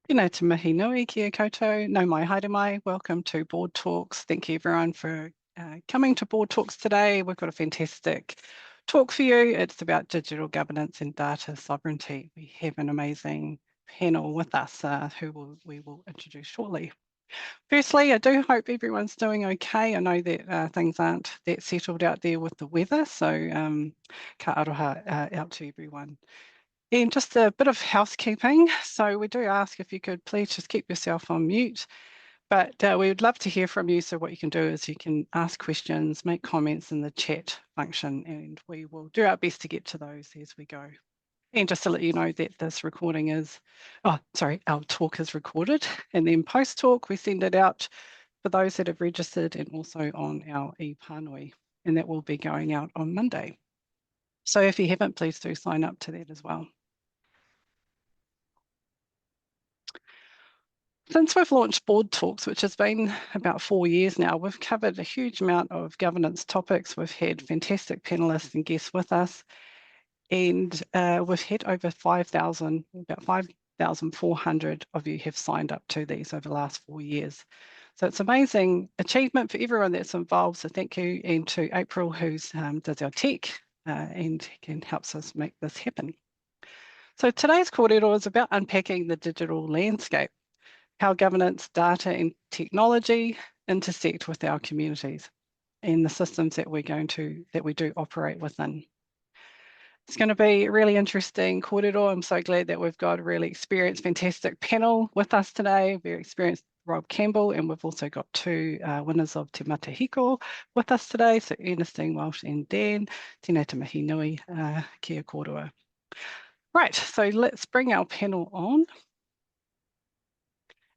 Tēnā te mihi nui kia koutou, nau mai haere mai, welcome to Board Talks. Thank you everyone for coming to Board Talks today. We've got a fantastic talk for you. It's about digital governance and data sovereignty. We have an amazing panel with us who we will introduce shortly. Firstly, I do hope everyone's doing okay. I know that things aren't that settled out there with the weather, so ka aroha out to everyone. And just a bit of housekeeping. So we do ask if you could please just keep yourself on mute, but we would love to hear from you. So what you can do is you can ask questions, make comments in the chat function, and we will do our best to get to those as we go. And just to let you know that this recording is, our talk is recorded, and then post-talk we send it out for those that have registered and also on our e-pānui, and that will be going out on Monday. So if you haven't, please do sign up to that as well. Since we've launched Board Talks, which has been about 4 years now, we've covered a huge amount of governance topics. We've had fantastic panelists and guests with us, and we've had over 5,000, about 5,400 of you have signed up to these over the last 4 years. So it's an amazing achievement for everyone that's involved. So thank you, and to April, who does our tech and helps us make this happen. So today's kōrero is about unpacking the digital landscape, how governance, data and technology intersect with our communities and the systems that we do operate within. It's going to be a really interesting kōrero. I'm so glad that we've got a really experienced, fantastic panel with us today, very experienced Rob Campbell, and we've also got two winners of Te Matahiko with us today, so Ernestynne Walsh and Dan. Tēnā te mihi nui, kia kōrua. Right, so let's bring our panel on.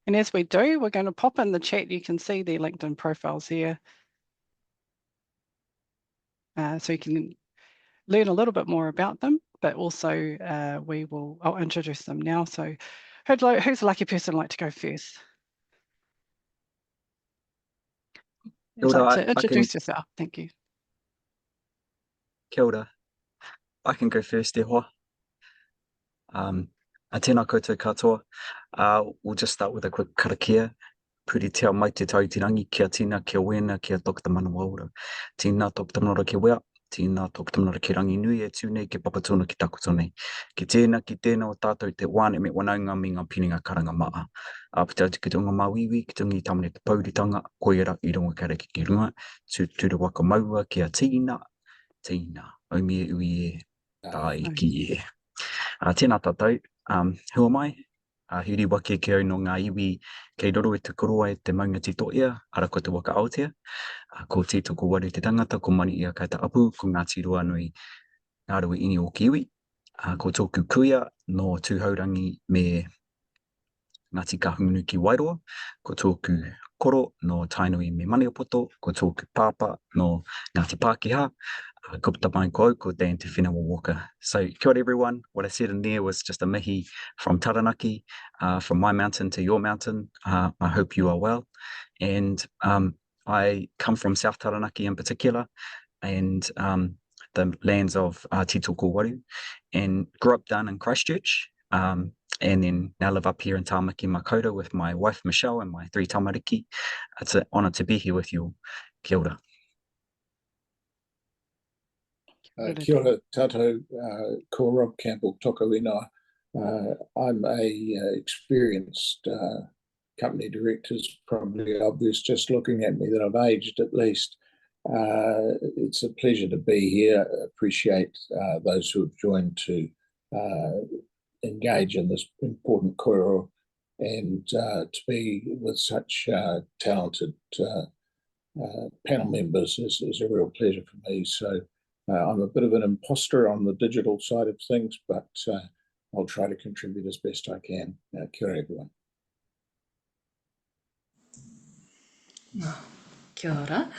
And as we do, we're going to pop in the chat. You can see their LinkedIn profiles here. So you can learn a little bit more about them, but also I'll introduce them now. So who's the lucky person like to go first? Would you like to introduce yourself? Thank you. Kia ora. I can go first, te hoa. Tēnā koutou katoa. We'll just start with a quick karakia. Puri te ao mai te tautirangi, kia tīna, kia wena, kia toka te mana waura. Tīna toka te manora ki wea, tīna toka te manora ki rangi nui e tūnei, ki papatona ki takutonei. Ki tēnā, ki tēnā o tātou te wane me wanaunga mi ngā pininga karanga maa. Pita ki te unga mawīwi, ki te ungi tamane te pauritanga, koera I runga karaki ki runga, tūra waka maua, kia tīna, tīna, omi e ui e, tai ki e. Tēnā tātou, hua mai, huri wake ke au no ngā iwi kei roro e te koroa e te maunga tito ia, ara ko te waka aotea, ko tito ko waru te tangata, ko mani ia kai te apu, ko ngā tiroa nui ngā rua ini o kiwi, ko tōku kuia no tūhaurangi me Ngāti Kahungunu ki Wairoa, ko tōku koro no Tainui me Maniapoto, ko tōku pāpa no Ngāti Pākehā, ko tapai ko au, ko Dan Te Whenua Walker. So kia ora everyone, what I said in there was just a mihi from Taranaki, from my mountain to your mountain. I hope you are well. And I come from South Taranaki in particular, and the lands of Te Toko Waru, and grew up down in Christchurch. And then now live up here in Tāmaki Makaurau with my wife Michelle and my 3 tamariki. It's an honour to be here with you. Kia ora. Kia ora tātou, ko Rob Campbell, toko whenua. I'm a experienced company director, is probably obvious just looking at me that I've aged at least. It's a pleasure to be here. Appreciate those who have joined to engage in this important kōrero, and to be with such talented panel members is a real pleasure for me. So I'm a bit of an imposter on the digital side of things, but I'll try to contribute as best I can. Kia ora everyone. Kia ora.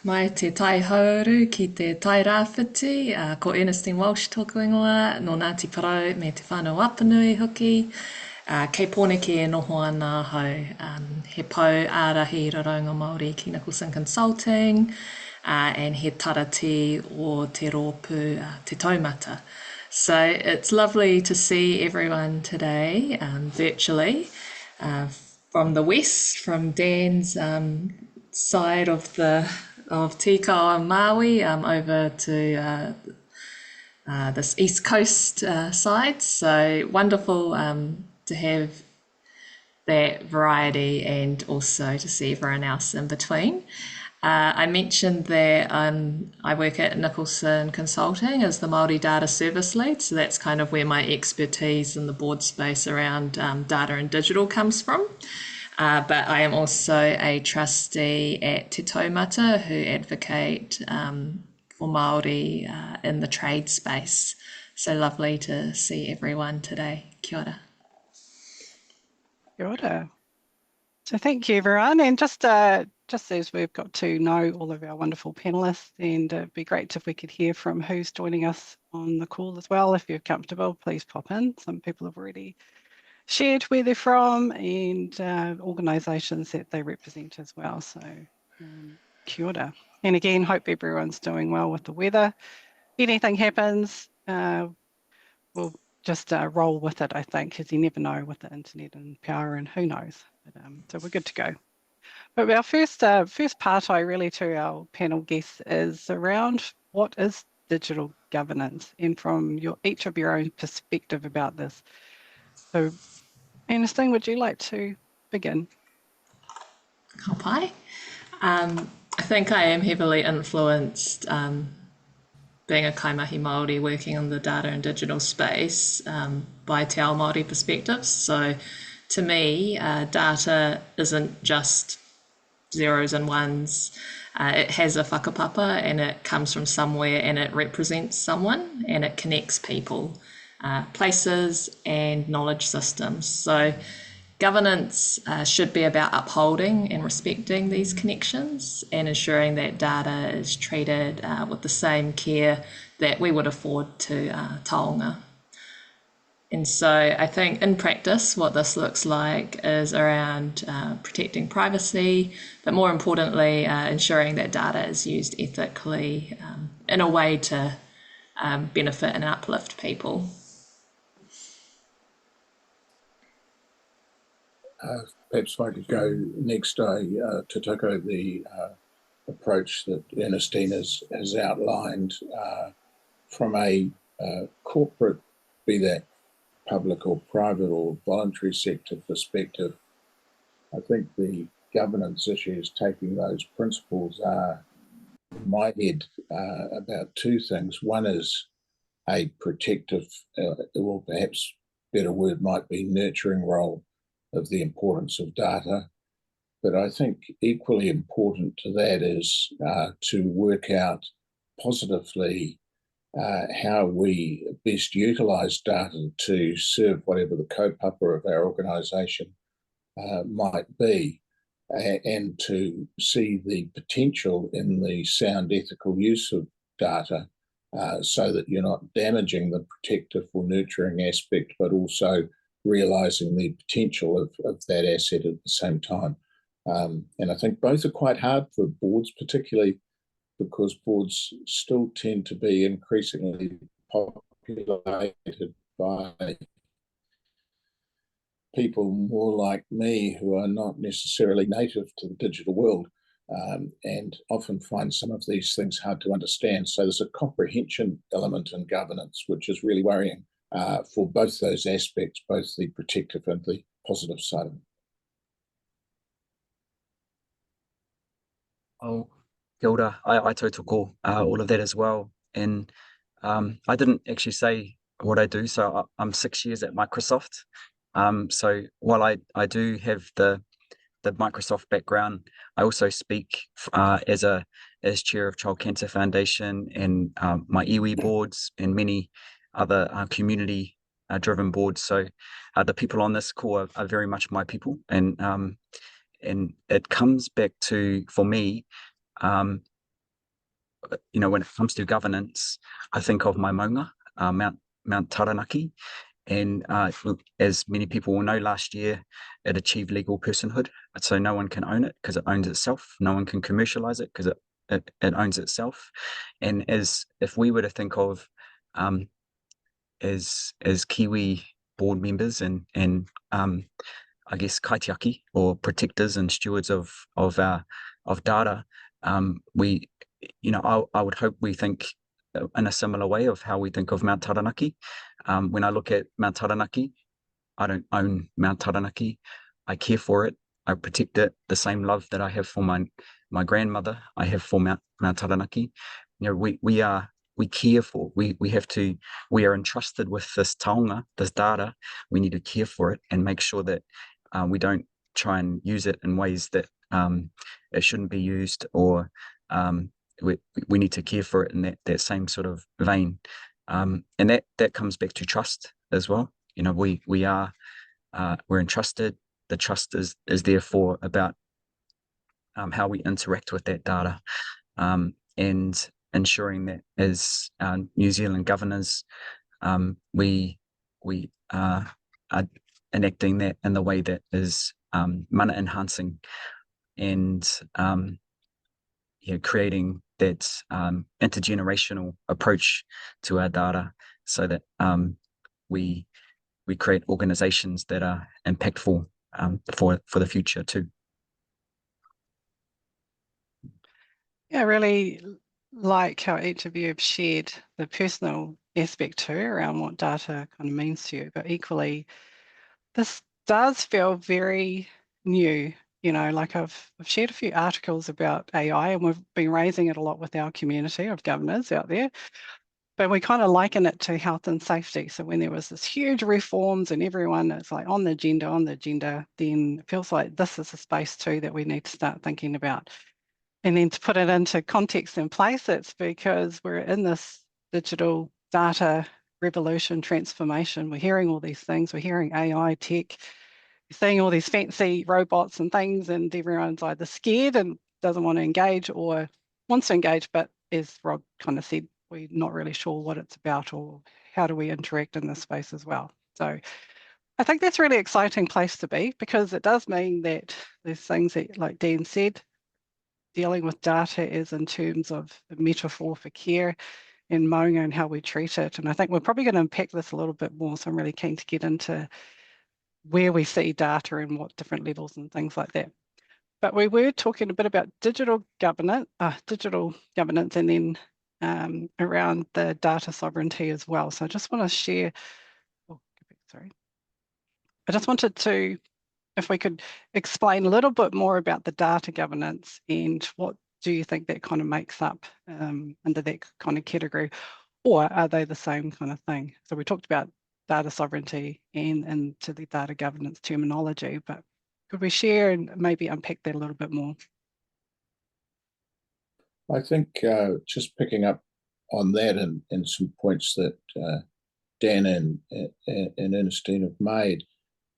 Mai te tai hauru ki te tai rāwhiti, ko Ernestynne Walsh tōku ingoa, no Ngāti Parau me te whānau apanui hoki. Kei pōneke e noho ana hau, he pau ārahi raraunga Māori ki Nicholson Consulting, and he tarati o te rōpū te Taumata. So it's lovely to see everyone today virtually from the west, from Dan's side of Tīkawa Maui over to this East Coast side. So wonderful to have that variety and also to see everyone else in between. I mentioned that I work at Nicholson Consulting as the Māori Data Service Lead, so that's kind of where my expertise in the board space around data and digital comes from. But I am also a trustee at Te Taumata who advocate for Māori in the trade space. So lovely to see everyone today. Kia ora. Kia ora. So thank you, everyone. And just as we've got to know all of our wonderful panellists, and it'd be great if we could hear from who's joining us on the call as well. If you're comfortable, please pop in. Some people have already shared where they're from and organisations that they represent as well. So kia ora. And again, hope everyone's doing well with the weather. If anything happens, we'll just roll with it, I think, because you never know with the internet and power and who knows. But, so we're good to go. But our first part really to our panel guests is around what is digital governance and from each of your own perspective about this. So Ernestynne, would you like to begin? Ka pai. I think I am heavily influenced being a kaimahi Māori working in the data and digital space by Te Ao Māori perspectives. So to me, data isn't just zeros and ones. It has a whakapapa and it comes from somewhere and it represents someone and it connects people, places and knowledge systems. So governance should be about upholding and respecting these connections and ensuring that data is treated with the same care that we would afford to taonga. And so I think in practice, what this looks like is around protecting privacy, but more importantly, ensuring that data is used ethically in a way to benefit and uplift people. Perhaps if I could go next, to Tuko, the approach that Ernestynne has outlined from a corporate, be that public or private or voluntary sector perspective. I think the governance issues taking those principles are, in my head, about two things. One is a protective, or perhaps better word might be nurturing role of the importance of data. But I think equally important to that is to work out positively how we best utilise data to serve whatever the kaupapa of our organisation might be, and to see the potential in the sound ethical use of data so that you're not damaging the protective or nurturing aspect, but also realising the potential of that asset at the same time. And I think both are quite hard for boards, particularly because boards still tend to be increasingly populated by people more like me who are not necessarily native to the digital world, and often find some of these things hard to understand. So there's a comprehension element in governance, which is really worrying for both those aspects, both the protective and the positive side of it. Oh, kia ora. I tautoko all of that as well. And I didn't actually say what I do. So I'm 6 years at Microsoft. So while I do have the Microsoft background, I also speak as chair of Child Cancer Foundation and my iwi boards and many other community driven boards. So the people on this call are very much my people, and it comes back to, for me, when it comes to governance, I think of my maunga, Mount Taranaki. And as many people will know, last year it achieved legal personhood. So no one can own it because it owns itself. No one can commercialize it because it owns itself. And if we were to think of as Kiwi board members and I guess kaitiaki, or protectors and stewards of data, we, I would hope we think in a similar way of how we think of Mount Taranaki. When I look at Mount Taranaki, I don't own Mount Taranaki. I care for it. I protect it. The same love that I have for my grandmother, I have for Mount Taranaki. We care for. We are entrusted with this taonga, this data. We need to care for it and make sure that we don't try and use it in ways that it shouldn't be used, or we need to care for it in that same sort of vein. And that comes back to trust as well. We're entrusted. The trust is therefore about how we interact with that data, and ensuring that as New Zealand governors, we are enacting that in the way that is mana enhancing, and creating that intergenerational approach to our data, so that we create organizations that are impactful for the future too. Yeah, I really like how each of you have shared the personal aspect too around what data kind of means to you, but equally, this does feel very new. Like I've shared a few articles about AI, and we've been raising it a lot with our community of governors out there. But we kind of liken it to health and safety. So when there was this huge reforms and everyone is like on the agenda, then it feels like this is a space too that we need to start thinking about. And then to put it into context and place, it's because we're in this digital data revolution transformation. We're hearing all these things. We're hearing AI tech. You're seeing all these fancy robots and things, and everyone's either scared and doesn't want to engage, or wants to engage, but as Rob kind of said, we're not really sure what it's about or how do we interact in this space as well. So I think that's a really exciting place to be, because it does mean that there's things that, like Dan said, dealing with data is in terms of a metaphor for care and maunga and how we treat it. And I think we're probably going to unpack this a little bit more. So I'm really keen to get into where we see data and what different levels and things like that. But we were talking a bit about digital governance, and then around the data sovereignty as well. So I just want to share, I just wanted to, if we could explain a little bit more about the data governance and what do you think that kind of makes up under that kind of category, or are they the same kind of thing? So we talked about data sovereignty and into the data governance terminology, but could we share and maybe unpack that a little bit more? I think just picking up on that and some points that Dan and Ernestynne have made,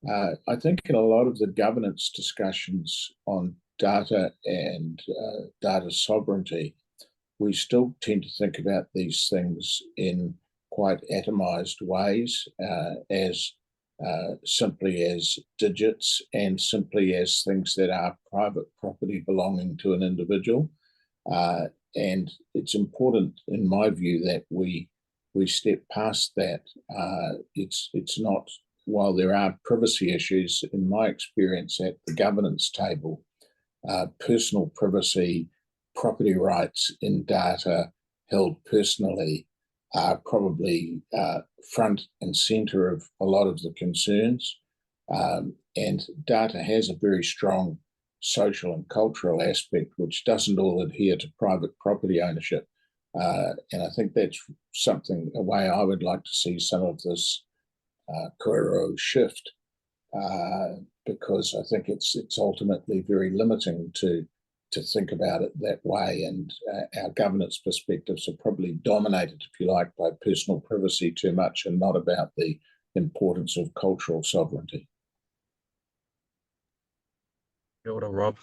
I think in a lot of the governance discussions on data and data sovereignty, we still tend to think about these things in quite atomized ways, as simply as digits and simply as things that are private property belonging to an individual. And it's important, in my view, that we step past that. It's not, while there are privacy issues, in my experience at the governance table, personal privacy, property rights in data held personally are probably front and center of a lot of the concerns. And data has a very strong social and cultural aspect, which doesn't all adhere to private property ownership. And I think that's something, a way I would like to see some of this kōrero shift, because I think it's ultimately very limiting to think about it that way. And our governance perspectives are probably dominated, if you like, by personal privacy too much, and not about the importance of cultural sovereignty. Kia ora, Rob.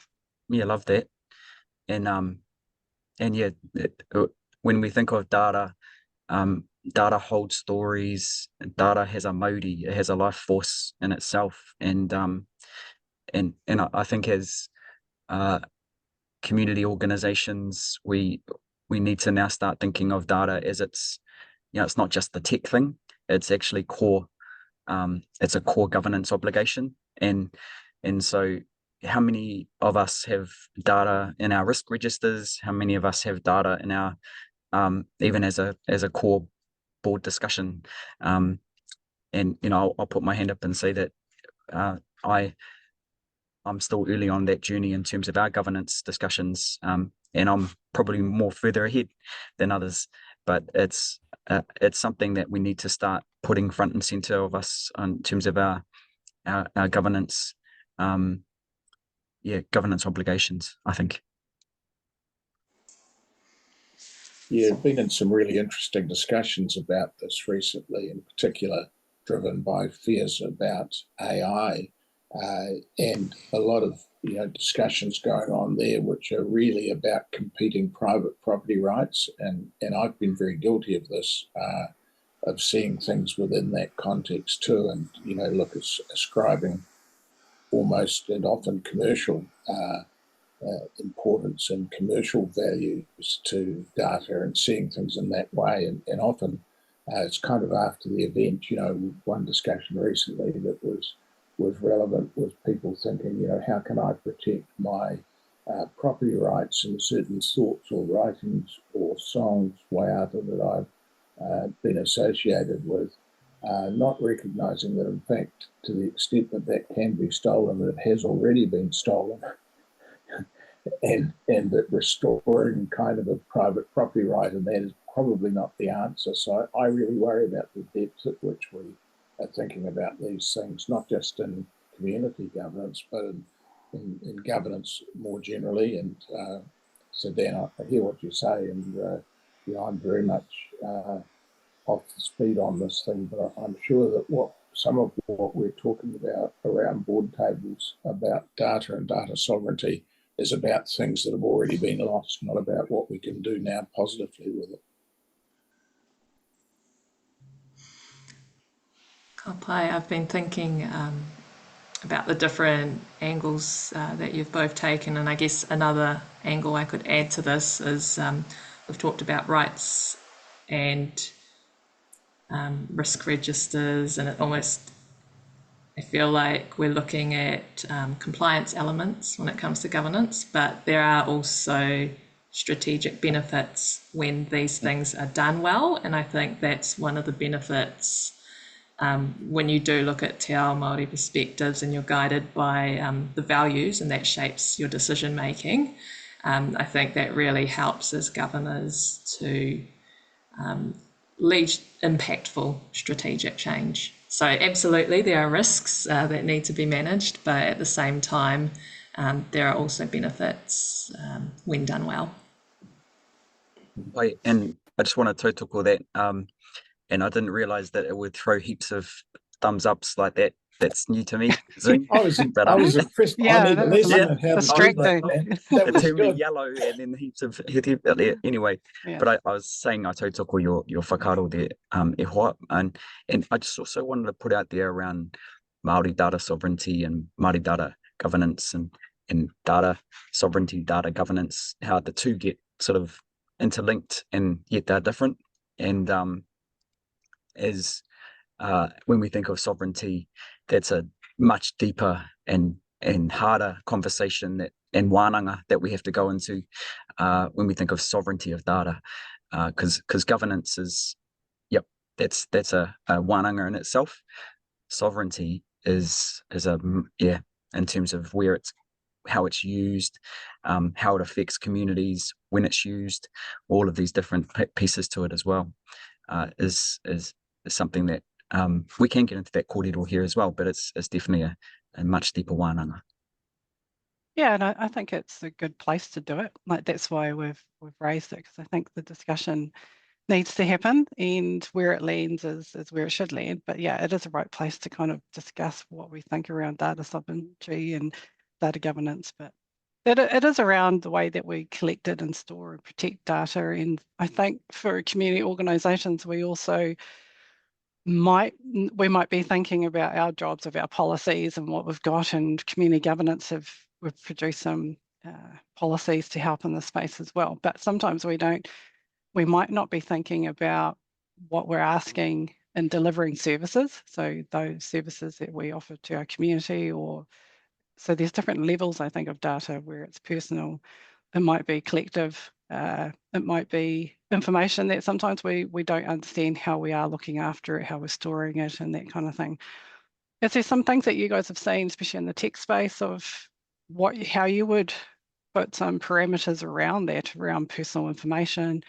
Yeah, I love that. And yeah, when we think of data, data holds stories. Data has a mauri. It has a life force in itself. And I think as community organizations, we need to now start thinking of data as it's not just the tech thing. it's actually core. It's a core governance obligation, and so how many of us have data in our risk registers? How many of us have data in our even as a core board discussion? And I'll put my hand up and say that I'm still early on that journey in terms of our governance discussions, and I'm probably more further ahead than others. But it's something that we need to start putting front and center of us in terms of our governance, governance obligations, I think. Yeah, I've been in some really interesting discussions about this recently, in particular driven by fears about AI, and a lot of discussions going on there which are really about competing private property rights, and I've been very guilty of this, of seeing things within that context too, and look at ascribing almost and often commercial importance and commercial values to data, and seeing things in that way, and often it's kind of after the event. One discussion recently that was relevant was people thinking, how can I protect my property rights in certain thoughts or writings or songs, waiata, that I've been associated with, not recognising that, in fact, to the extent that can be stolen, it has already been stolen. And that restoring kind of a private property right, and that is probably not the answer. So I really worry about the depth at which we are thinking about these things, not just in community governance, but in governance more generally. And so Dan, I hear what you say, and I'm very much off the speed on this thing, but I'm sure that some of what we're talking about around board tables about data and data sovereignty is about things that have already been lost, not about what we can do now positively with it. Ka pai, I've been thinking about the different angles that you've both taken, and I guess another angle I could add to this is we've talked about rights and risk registers, and I feel like we're looking at compliance elements when it comes to governance, but there are also strategic benefits when these things are done well, and I think that's one of the benefits when you do look at te ao Māori perspectives and you're guided by the values, and that shapes your decision making. I think that really helps as governors to lead impactful strategic change. So absolutely, there are risks that need to be managed, but at the same time, there are also benefits when done well. And I just want to tautoko that, and I didn't realise that it would throw heaps of thumbs ups like that. That's new to me, Zoom. I was impressed. I need a lesson on how to do that. That was good. good. Yellow and then heaps of anyway. Yeah. But I was saying I tautoko your whakaaro there, e hoa, and I just also wanted to put out there around Māori data sovereignty and Māori data governance and data sovereignty, data governance, how the two get sort of interlinked and yet they're different. And when we think of sovereignty, that's a much deeper and harder conversation and wānanga that we have to go into when we think of sovereignty of data, because governance is, that's a wānanga in itself. Sovereignty is in terms of how it's used, how it affects communities when it's used, all of these different pieces to it as well, is something that we can get into that kōrero here as well, but it's definitely a much deeper wānanga. Yeah, and I think it's a good place to do it. Like, that's why we've raised it, because I think the discussion needs to happen, and where it lands is where it should land. But yeah, it is the right place to kind of discuss what we think around data sovereignty and data governance. But it is around the way that we collect it and store and protect data. And I think for community organisations, we also might be thinking about our jobs of our policies and what we've got, and community governance we've produced some policies to help in this space as well. But sometimes we might not be thinking about what we're asking in delivering services. So those services that we offer to our community, or so there's different levels, I think, of data where it's personal. It might be collective. It might be information that sometimes we don't understand how we are looking after it, how we're storing it, and that kind of thing. Is there some things that you guys have seen, especially in the tech space, of how you would put some parameters around that, around personal information?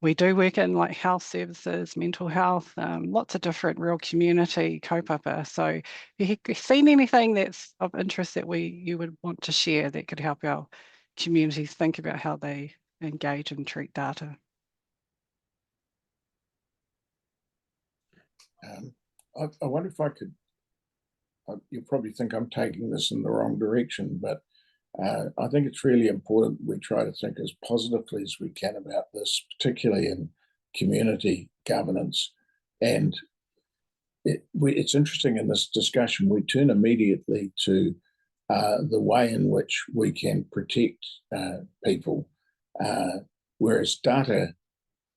We do work in like health services, mental health, lots of different real community kaupapa. So have you seen anything that's of interest that you would want to share that could help our communities think about how they engage and treat data? I wonder if I could, you probably think I'm taking this in the wrong direction, but I think it's really important we try to think as positively as we can about this, particularly in community governance. And it's interesting in this discussion, we turn immediately to the way in which we can protect people, whereas data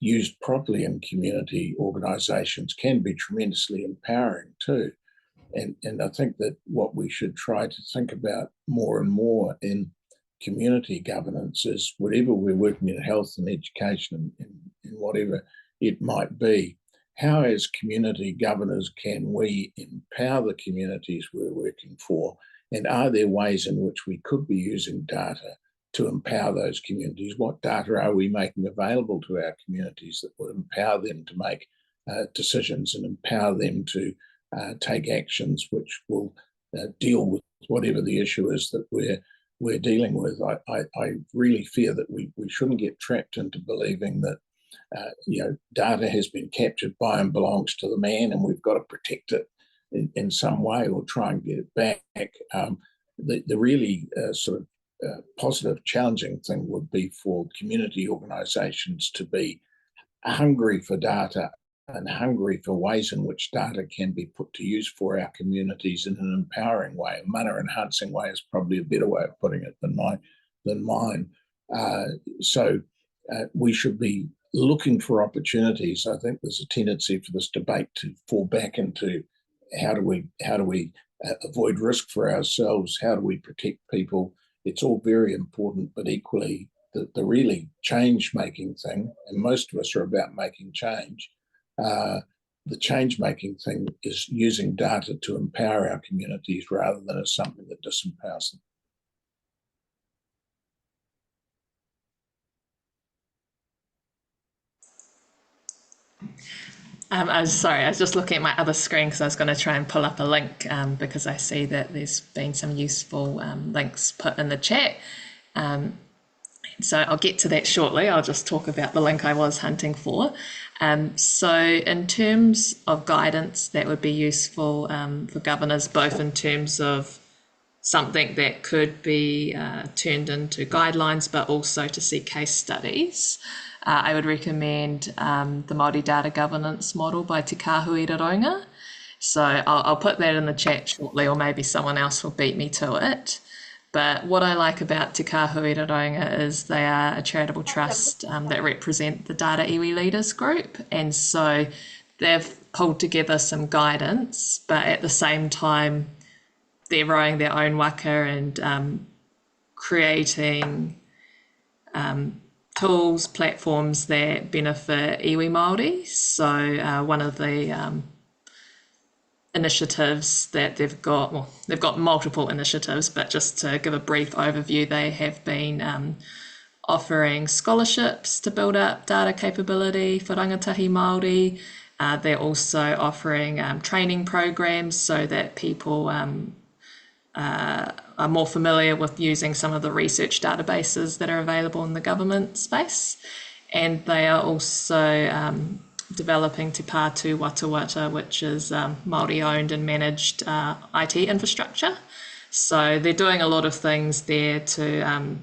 used properly in community organisations can be tremendously empowering too. And I think that what we should try to think about more and more in community governance is whatever we're working in health and education and whatever it might be, how as community governors can we empower the communities we're working for? And are there ways in which we could be using data to empower those communities? What data are we making available to our communities that would empower them to make decisions and empower them to take actions which will deal with whatever the issue is that we're dealing with? I really fear that we shouldn't get trapped into believing that data has been captured by and belongs to the man, and we've got to protect it in some way or try and get it back. The really sort of positive, challenging thing would be for community organisations to be hungry for data and hungry for ways in which data can be put to use for our communities in an empowering way. A mana-enhancing way is probably a better way of putting it than mine. So we should be looking for opportunities. I think there's a tendency for this debate to fall back into how do we avoid risk for ourselves? How do we protect people? It's all very important, but equally the really change-making thing, and most of us are about making change, the change-making thing is using data to empower our communities rather than as something that disempowers them. I was just looking at my other screen because I was going to try and pull up a link because I see that there's been some useful links put in the chat. So I'll get to that shortly. I'll just talk about the link I was hunting for. So in terms of guidance, that would be useful for governors, both in terms of something that could be turned into guidelines, but also to see case studies. I would recommend the Māori Data Governance Model by Te Tiriti. So I'll put that in the chat shortly, or maybe someone else will beat me to it. But what I like about Te Tiriti is they are a charitable trust that represent the Data Iwi Leaders Group. And so they've pulled together some guidance, but at the same time, they're rowing their own waka and creating tools, platforms that benefit iwi Māori. So one of the initiatives that they've got multiple initiatives, but just to give a brief overview, they have been offering scholarships to build up data capability for rangatahi Māori. They're also offering training programs so that people are more familiar with using some of the research databases that are available in the government space. And they are also developing Te Pātū Watawata, which is Māori owned and managed IT infrastructure. So they're doing a lot of things there to,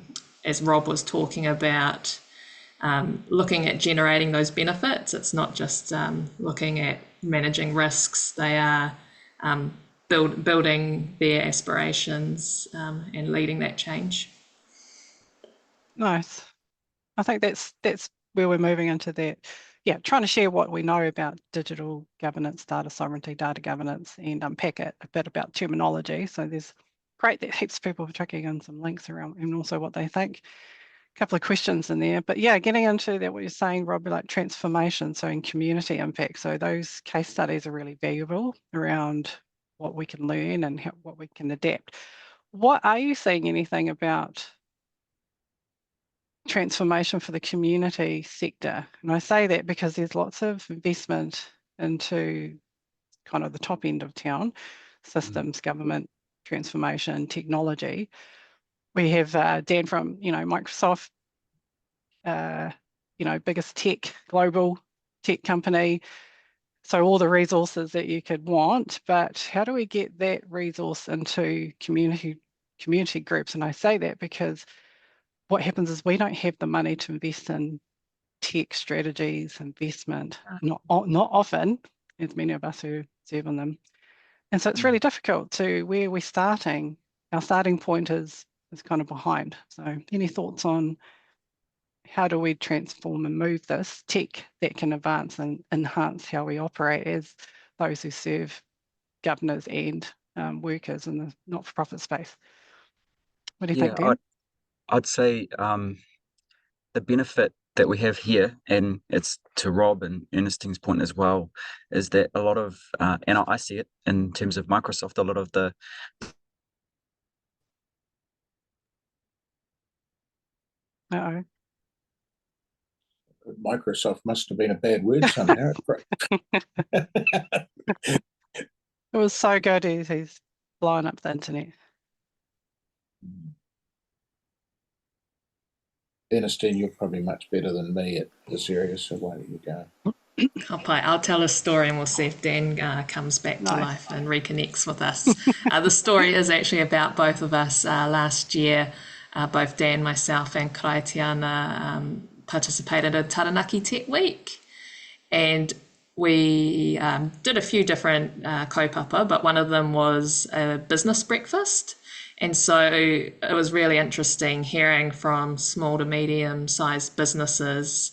as Rob was talking about, looking at generating those benefits. It's not just looking at managing risks. They are building their aspirations and leading that change. Nice. I think that's where we're moving into that yeah, trying to share what we know about digital governance, data sovereignty, data governance, and unpack it a bit about terminology. So there's great that heaps of people are tracking in some links around and also what they think. A couple of questions in there, but yeah, getting into that, what you're saying, Rob, like transformation, so in community impact. So those case studies are really valuable around what we can learn and what we can adapt. What are you seeing anything about transformation for the community sector? And I say that because there's lots of investment into kind of the top end of town, systems, government, transformation, technology. We have Dan from, Microsoft, biggest global tech company. So all the resources that you could want, but how do we get that resource into community groups? And I say that because what happens is we don't have the money to invest in tech strategies, investment, not often, as many of us who serve on them. And so it's really difficult to where we're starting. Our starting point is kind of behind. So any thoughts on how do we transform and move this tech that can advance and enhance how we operate as those who serve governors and workers in the not-for-profit space? What do you think, Dan? I'd say the benefit that we have here, and it's to Rob and Ernestynne's point as well, is that a lot of, and I see it in terms of Microsoft, a lot of the Uh-oh. Microsoft must have been a bad word somehow. It was so good. He's blowing up the internet. Ernestynne, you're probably much better than me at this area, so why don't you go? I'll tell a story and we'll see if Dan comes back to life and reconnects with us. The story is actually about both of us. Last year, both Dan, myself and Kraitiana participated in Taranaki Tech Week. And we did a few different kaupapa, but one of them was a business breakfast. And so it was really interesting hearing from small to medium-sized businesses,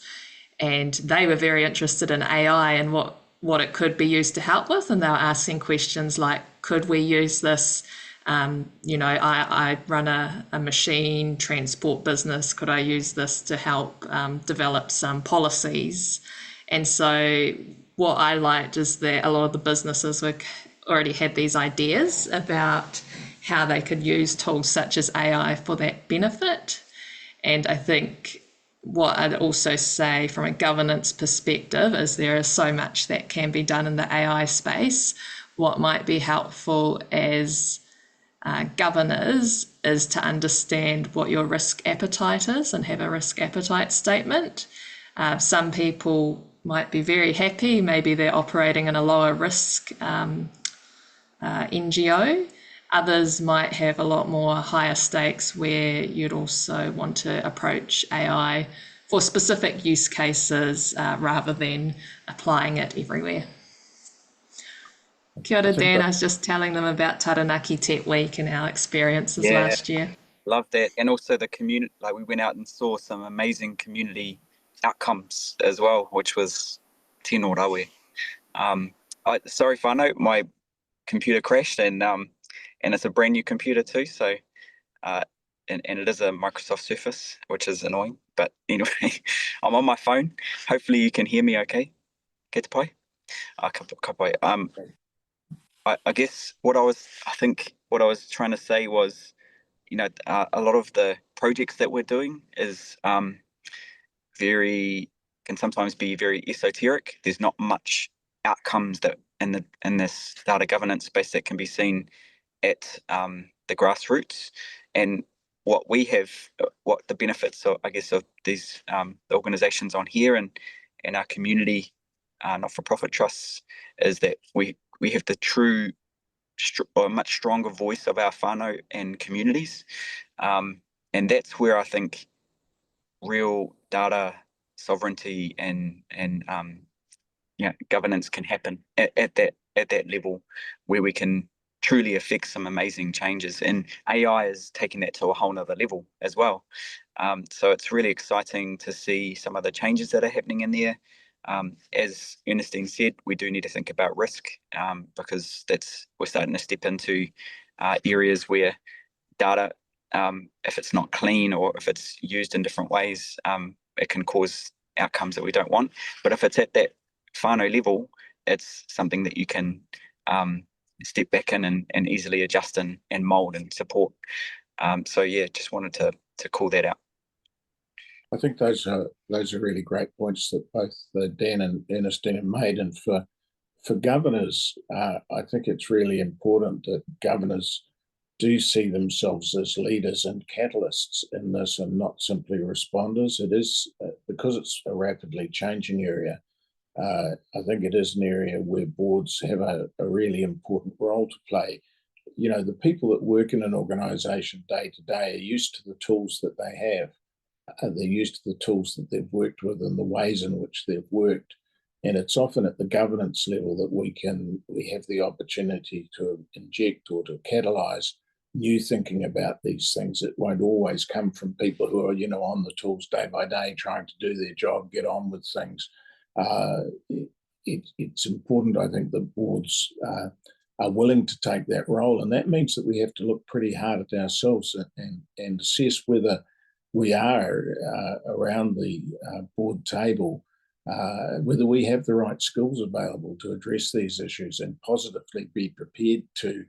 and they were very interested in AI and what it could be used to help with. And they were asking questions like, could we use this? I run a machine transport business. Could I use this to help develop some policies? And so what I liked is that a lot of the businesses already had these ideas about how they could use tools such as AI for that benefit. And I think what I'd also say from a governance perspective is there is so much that can be done in the AI space. What might be helpful as governors is to understand what your risk appetite is and have a risk appetite statement. Some people might be very happy, maybe they're operating in a lower risk NGO. Others might have a lot more higher stakes where you'd also want to approach AI for specific use cases rather than applying it everywhere. Kia ora, Dan. I was just telling them about Taranaki Tech Week and our experiences last year. Love that. And also the community, like we went out and saw some amazing community outcomes as well, which was tino rawe. Sorry, whānau, my computer crashed and it's a brand new computer too. So, and it is a Microsoft Surface, which is annoying. But anyway, I'm on my phone. Hopefully you can hear me okay. Ke te pai? Ka pai. I guess what I was trying to say was, a lot of the projects that we're doing is can sometimes be very esoteric. There's not much outcomes that in this data governance space that can be seen at the grassroots. And what the benefits of, I guess, of these the organizations on here and our community not-for-profit trusts is that we have the true or much stronger voice of our whānau and communities. And that's where I think real data sovereignty and governance can happen at that level, where we can truly affect some amazing changes. And AI is taking that to a whole nother level as well. So it's really exciting to see some of the changes that are happening in there. As Ernestynne said, we do need to think about risk, because we're starting to step into areas where data, if it's not clean or if it's used in different ways, it can cause outcomes that we don't want. But if it's at that whānau level, it's something that you can step back in and easily adjust and mould and support. So yeah, just wanted to call that out. I think those are really great points that both Dan and Ernestynne have made. And for governors, I think it's really important that governors do see themselves as leaders and catalysts in this and not simply responders. It is, because it's a rapidly changing area, I think it is an area where boards have a really important role to play. You know, the people that work in an organisation day to day are used to the tools that they have. They're used to the tools that they've worked with and the ways in which they've worked. And it's often at the governance level that we have the opportunity to inject or to catalyse new thinking about these things. It won't always come from people who are, on the tools day by day, trying to do their job, get on with things. It's important, I think, that boards are willing to take that role. And that means that we have to look pretty hard at ourselves and assess whether we are around the board table, whether we have the right skills available to address these issues and positively be prepared to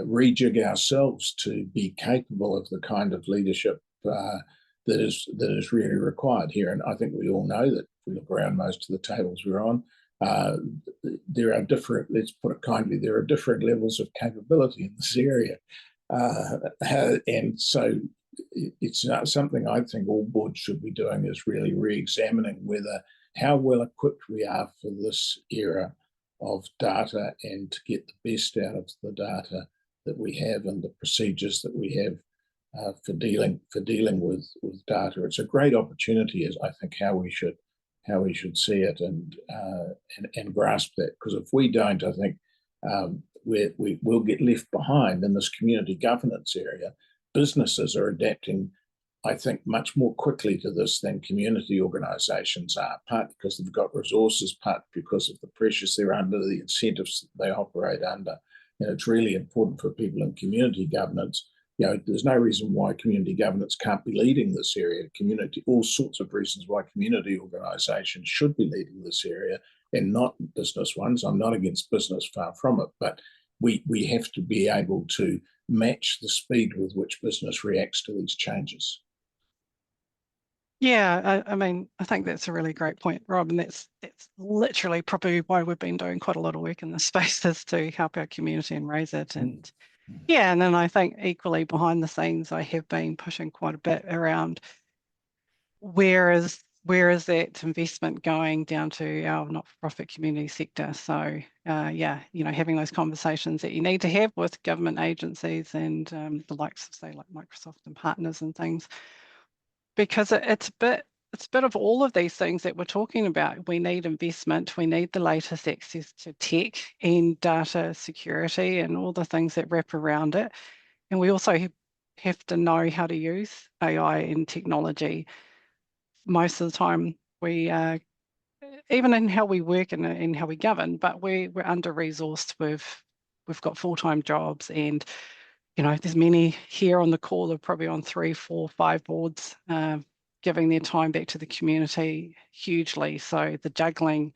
rejig ourselves to be capable of the kind of leadership that is really required here. And I think we all know that if we look around most of the tables we're on, there are different, let's put it kindly, there are different levels of capability in this area. And so it's something I think all boards should be doing, is really re-examining how well equipped we are for this era of data and to get the best out of the data that we have and the procedures that we have for dealing with data. It's a great opportunity, as I think how we should see it and grasp that, because if we don't, I think we will get left behind in this community governance area. Businesses are adapting, I think, much more quickly to this than community organisations are, part because they've got resources, part because of the pressures they're under, the incentives that they operate under. And it's really important for people in community governance. There's no reason why community governance can't be leading this area. All sorts of reasons why community organisations should be leading this area and not business ones. I'm not against business, far from it, but we have to be able to match the speed with which business reacts to these changes. Yeah, I mean, I think that's a really great point, Rob, and that's literally probably why we've been doing quite a lot of work in this space, is to help our community and raise it. And yeah, and then I think equally behind the scenes, I have been pushing quite a bit around where is that investment going down to our not-for-profit community sector. So yeah, having those conversations that you need to have with government agencies and the likes of, say, like Microsoft and partners and things, because it's a bit of all of these things that we're talking about. We need investment, we need the latest access to tech and data security and all the things that wrap around it. And we also have to know how to use AI and technology. Most of the time, we even in how we work and how we govern, but we're under-resourced. We've got full-time jobs, and there's many here on the call that are probably on 3, 4, 5 boards, giving their time back to the community hugely. So the juggling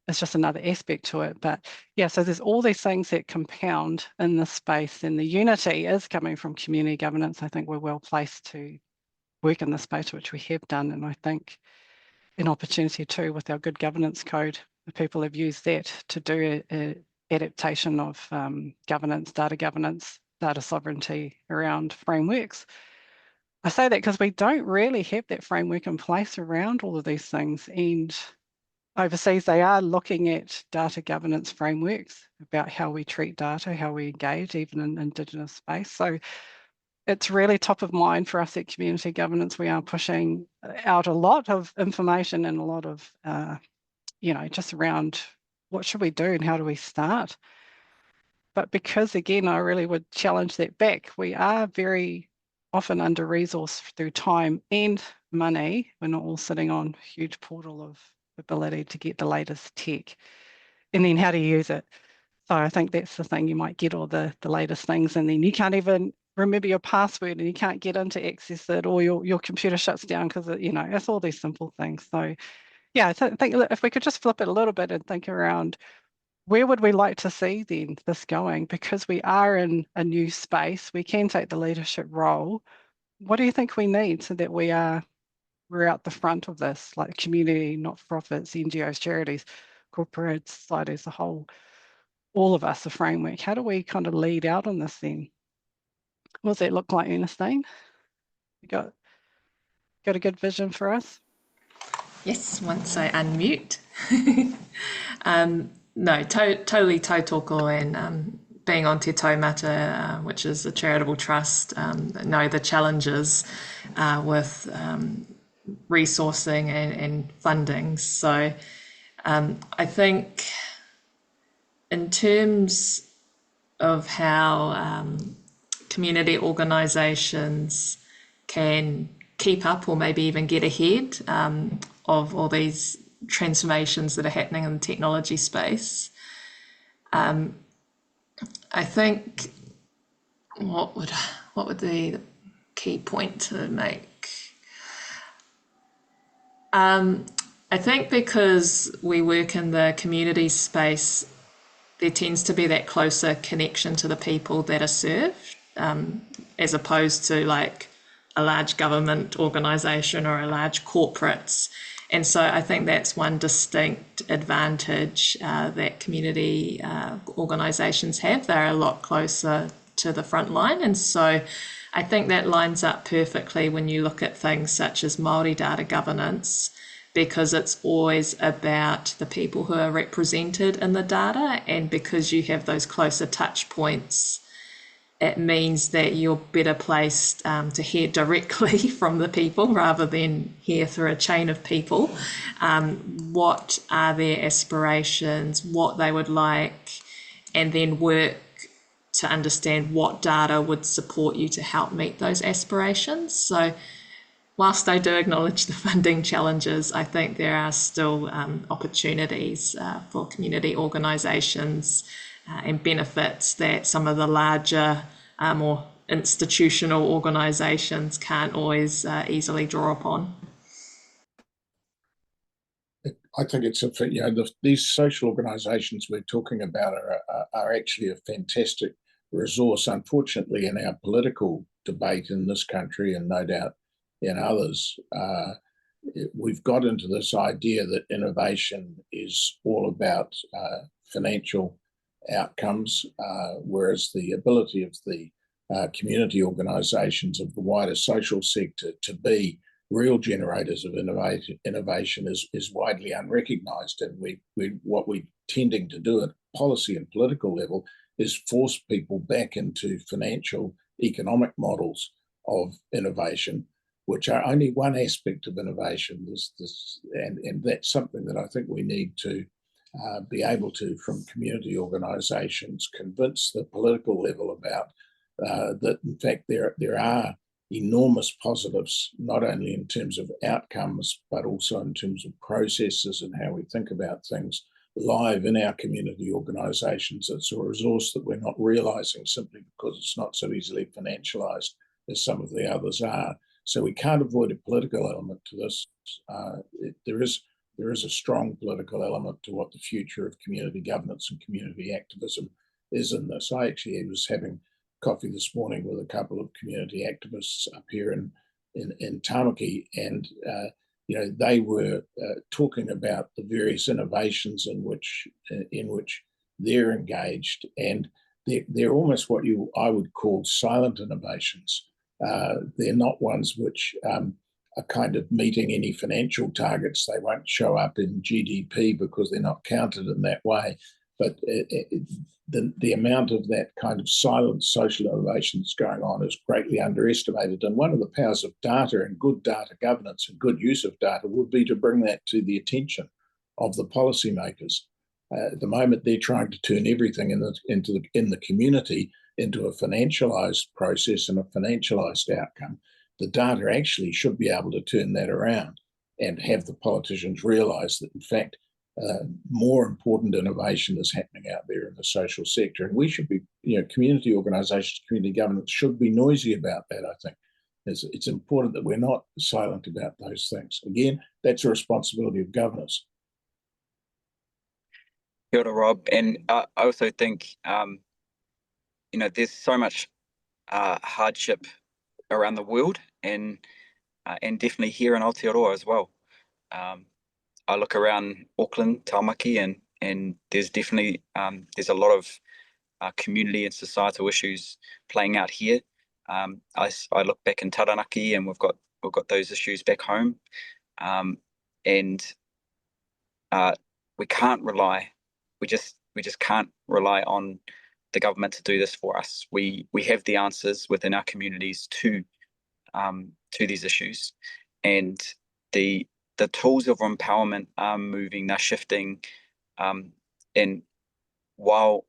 is just another aspect to it. But yeah, so there's all these things that compound in this space, and the unity is coming from community governance. I think we're well placed to work in the space, which we have done. And I think an opportunity too with our good governance code, the people have used that to do a adaptation of governance, data sovereignty around frameworks. I say that because we don't really have that framework in place around all of these things. And overseas, they are looking at data governance frameworks about how we treat data, how we engage, even in Indigenous space. So it's really top of mind for us at community governance. We are pushing out a lot of information and a lot of, just around what should we do and how do we start. But because, again, I really would challenge that back. We are very often under-resourced through time and money. We're not all sitting on a huge portal of ability to get the latest tech, and then how to use it. So I think that's the thing. You might get all the latest things, and then you can't even remember your password, and you can't get in to access it, or your computer shuts down because, you know, it's all these simple things. So yeah, I think if we could just flip it a little bit and think around, where would we like to see then this going? Because we are in a new space, we can take the leadership role. What do you think we need so that we're out the front of this, like community, not-for-profits, NGOs, charities, corporate society as a whole, all of us, a framework? How do we kind of lead out on this then? What does that look like, Ernestynne? You got a good vision for us? Yes, once I unmute. No, totally tautoko, and being on Te Taumata, which is a charitable trust, know the challenges with resourcing and funding. So I think in terms of how community organisations can keep up or maybe even get ahead of all these transformations that are happening in the technology space, I think what would be the key point to make? I think because we work in the community space, there tends to be that closer connection to the people that are served, as opposed to like a large government organisation or a large corporates. And so I think that's one distinct advantage that community organisations have. They're a lot closer to the front line. And so I think that lines up perfectly when you look at things such as Māori data governance, because it's always about the people who are represented in the data, and because you have those closer touch points, it means that you're better placed to hear directly from the people rather than hear through a chain of people. What are their aspirations, what they would like, and then work to understand what data would support you to help meet those aspirations. So whilst I do acknowledge the funding challenges, I think there are still opportunities for community organisations and benefits that some of the larger, more institutional organisations can't always easily draw upon. I think it's these social organisations we're talking about are actually a fantastic resource. Unfortunately, in our political debate in this country, and no doubt in others, we've got into this idea that innovation is all about financial outcomes, whereas the ability of the community organisations of the wider social sector to be real generators of innovation is widely unrecognised. And what we're tending to do at policy and political level is force people back into financial economic models of innovation, which are only one aspect of innovation. And that's something that I think we need to be able to, from community organisations, convince the political level about that. In fact, there are enormous positives, not only in terms of outcomes, but also in terms of processes and how we think about things live in our community organisations. It's a resource that we're not realising simply because it's not so easily financialised as some of the others are. So we can't avoid a political element to this. There is a strong political element to what the future of community governance and community activism is in this. I actually was having coffee this morning with a couple of community activists up here in Tamaki, and they were talking about the various innovations in which they're engaged, and they're almost what I would call silent innovations. They're not ones which are kind of meeting any financial targets. They won't show up in GDP because they're not counted in that way. But the amount of that kind of silent social innovation that's going on is greatly underestimated. And one of the powers of data and good data governance and good use of data would be to bring that to the attention of the policymakers. At the moment, they're trying to turn everything in the community into a financialised process and a financialised outcome. The data actually should be able to turn that around. and have the politicians realise that, in fact, more important innovation is happening out there in the social sector. And we should be, community organisations, community governments should be noisy about that, I think. It's important that we're not silent about those things. Again, that's a responsibility of governors. Kia ora, Rob. And I also think, there's so much hardship around the world, and definitely here in Aotearoa as well. I look around Auckland, Taumata, and there's definitely there's a lot of community and societal issues playing out here. I look back in Taranaki, and we've got those issues back home, and we can't rely. We just can't rely on the government to do this for us. We have the answers within our communities to these issues, and the tools of empowerment are moving, they're shifting, and while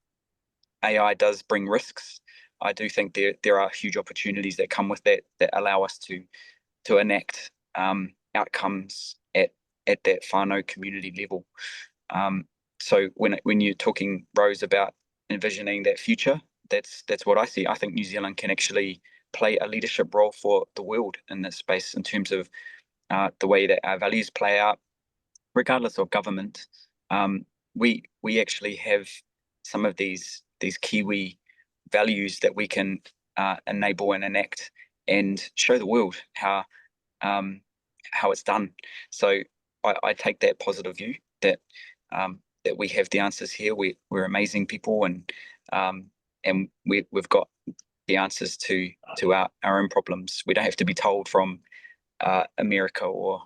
AI does bring risks, I do think there are huge opportunities that come with that allow us to enact outcomes at that whānau community level. So when you're talking, Rose, about envisioning that future, that's what I see. I think New Zealand can actually play a leadership role for the world in this space in terms of the way that our values play out, regardless of government. We actually have some of these Kiwi values that we can enable and enact and show the world how it's done. So I take that positive view that we have the answers here. We're amazing people, and we've got the answers to our own problems. We don't have to be told from America or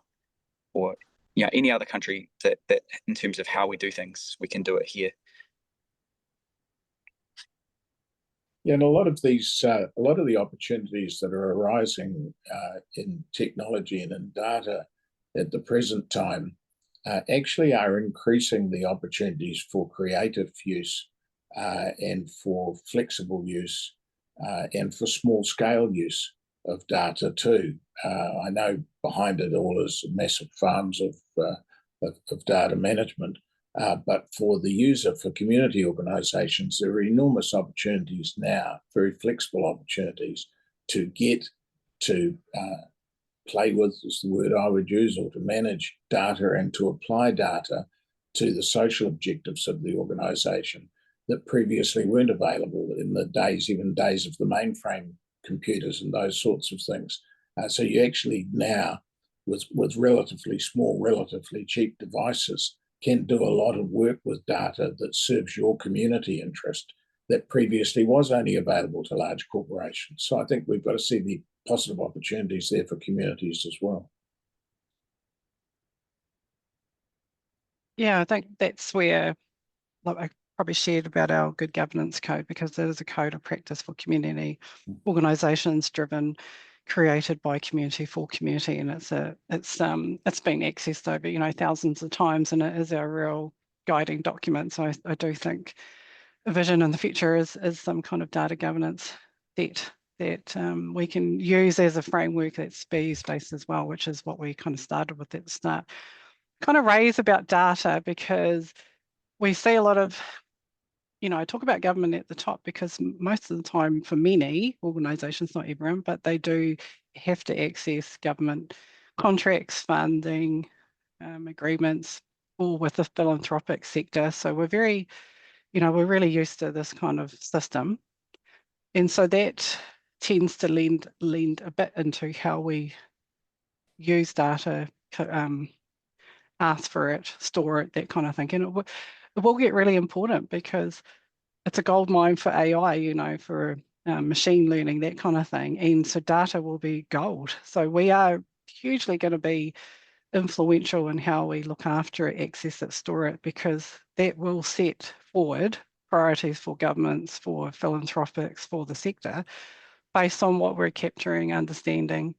any other country that in terms of how we do things, we can do it here. Yeah, and a lot of the opportunities that are arising in technology and in data at the present time actually are increasing the opportunities for creative use and for flexible use and for small-scale use of data too. I know behind it all is massive farms of data management, but for the user, for community organisations, there are enormous opportunities now, very flexible opportunities to get to play with, is the word I would use, or to manage data and to apply data to the social objectives of the organisation that previously weren't available in the days of the mainframe computers and those sorts of things. So you actually now, with relatively small, relatively cheap devices, can do a lot of work with data that serves your community interest that previously was only available to large corporations. So I think we've got to see the positive opportunities there for communities as well. Yeah, I think that's where, like I probably shared about our good governance code, because there is a code of practice for community organisations created by community for community, and it's been accessed over thousands of times, and it is our real guiding document. So I do think a vision in the future is some kind of data governance that we can use as a framework that's BU-based as well, which is what we kind of started with at the start. Kind of raise about data because we see a lot of, I talk about government at the top because most of the time for many organisations, not everyone, but they do have to access government contracts, funding, agreements, all with the philanthropic sector. So we're very, we're really used to this kind of system. And so that tends to lend a bit into how we use data, ask for it, store it, that kind of thing. And it will get really important because it's a gold mine for AI, for machine learning, that kind of thing. And so data will be gold. So we are hugely going to be influential in how we look after it, access it, store it, because that will set forward priorities for governments, for philanthropics, for the sector, based on what we're capturing, understanding.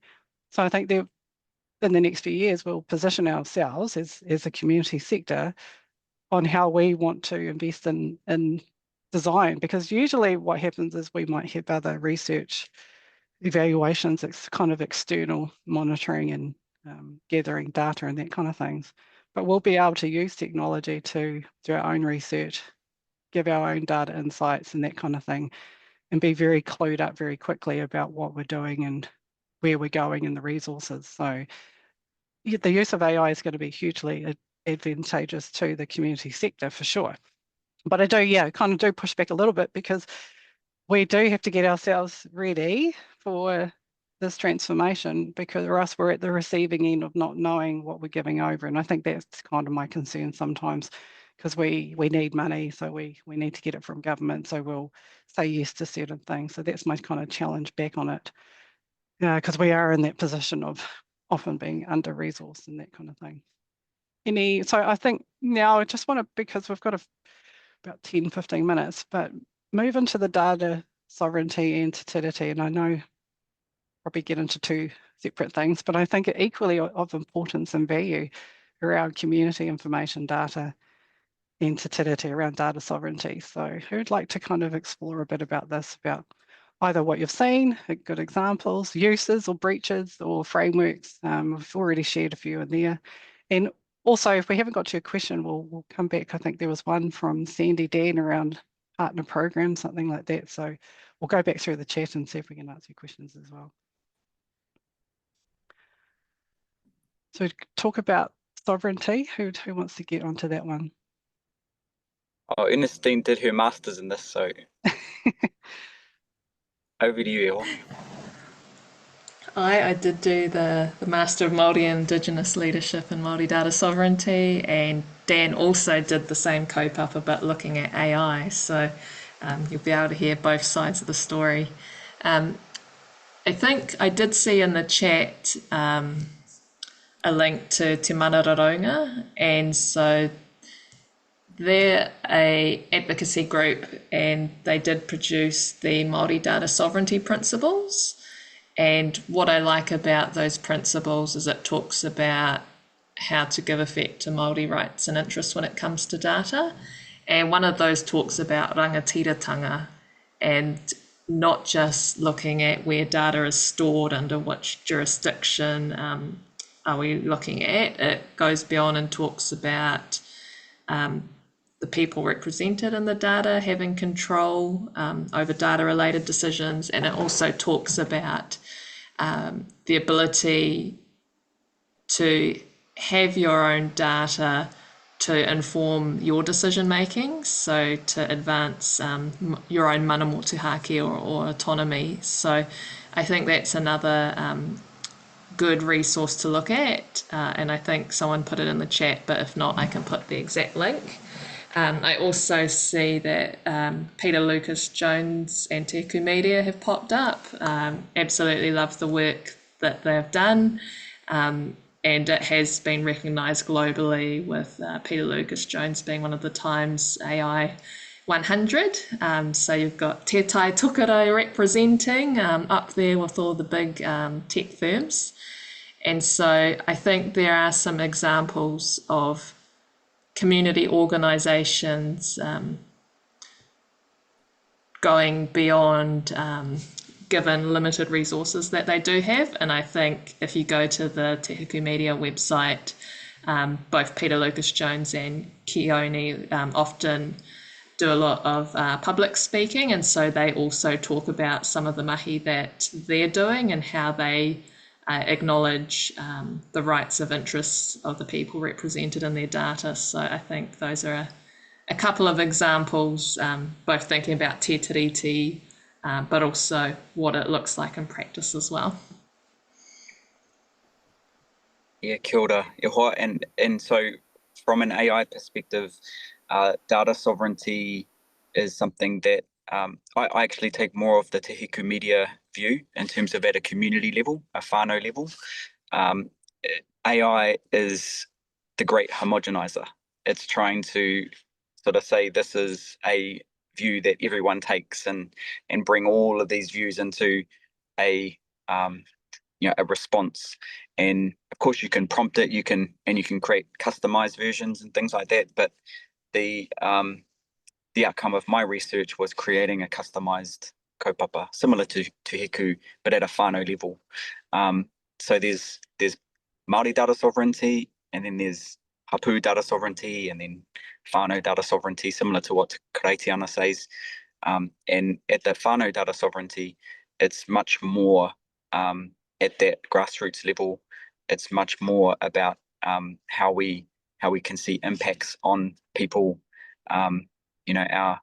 So I think that in the next few years, we'll position ourselves as a community sector on how we want to invest in design, because usually what happens is we might have other research evaluations, it's kind of external monitoring and gathering data and that kind of things. But we'll be able to use technology to do our own research, give our own data insights and that kind of thing, and be very clued up very quickly about what we're doing and where we're going and the resources. So yeah, the use of AI is going to be hugely advantageous to the community sector for sure. But I do, kind of do push back a little bit, because we do have to get ourselves ready for this transformation, because or else we're at the receiving end of not knowing what we're giving over. And I think that's kind of my concern sometimes, because we need money, so we need to get it from government, so we'll say yes to certain things. So that's my kind of challenge back on it, because we are in that position of often being under-resourced and that kind of thing. So I think now I just want to, because we've got about 10, 15 minutes, but move into the data sovereignty and Te Tiriti, and I know probably get into two separate things, but I think equally of importance and value around community information data and Te Tiriti around data sovereignty. So who'd like to kind of explore a bit about this, about either what you've seen, good examples, uses or breaches or frameworks? We've already shared a few in there. And also, if we haven't got to your question, we'll come back. I think there was one from Sandy Dan around partner program, something like that. So we'll go back through the chat and see if we can answer your questions as well. So talk about sovereignty. Who wants to get onto that one? Oh, Ernestynne did her masters in this, so over to you, Ewa. I did do the Master of Māori and Indigenous Leadership and Māori Data Sovereignty, and Dan also did the same kaupapa but looking at AI, so you'll be able to hear both sides of the story. I think I did see in the chat a link to Te Manararonga, and so they're a advocacy group and they did produce the Māori Data Sovereignty Principles. And what I like about those principles is it talks about how to give effect to Māori rights and interests when it comes to data. And one of those talks about rangatiratanga, and not just looking at where data is stored, under which jurisdiction are we looking at. It goes beyond and talks about the people represented in the data having control over data-related decisions, and it also talks about the ability to have your own data to inform your decision making, so to advance your own mana motuhake or autonomy. So I think that's another good resource to look at, and I think someone put it in the chat, but if not, I can put the exact link. I also see that Peter Lucas-Jones and Te Tiriti Media have popped up. Absolutely love the work that they've done, and it has been recognised globally, with Peter Lucas-Jones being one of the Times AI 100. So you've got Te Tai Tukara representing up there with all the big tech firms. And so I think there are some examples of community organisations going beyond given limited resources that they do have. And I think if you go to the Te Tiriti Media website, both Peter Lucas-Jones and Keone often do a lot of public speaking, and so they also talk about some of the mahi that they're doing and how they acknowledge the rights of interests of the people represented in their data. So I think those are a couple of examples, both thinking about Te Tiriti, but also what it looks like in practice as well. Yeah, kia ora, e hoa. And so from an AI perspective, data sovereignty is something that I actually take more of the Te Tiriti Media view in terms of at a community level, a whānau level. AI is the great homogenizer. It's trying to sort of say this is a view that everyone takes, and bring all of these views into a response. And of course you can prompt it, you can create customized versions and things like that, but the outcome of my research was creating a customized kaupapa similar to Hiku, but at a whānau level. So there's Māori data sovereignty, and then there's hapu data sovereignty, and then whānau data sovereignty, similar to what Te Tiriti says. And at the whānau data sovereignty, it's much more at that grassroots level. It's much more about how we can see impacts on people, you know,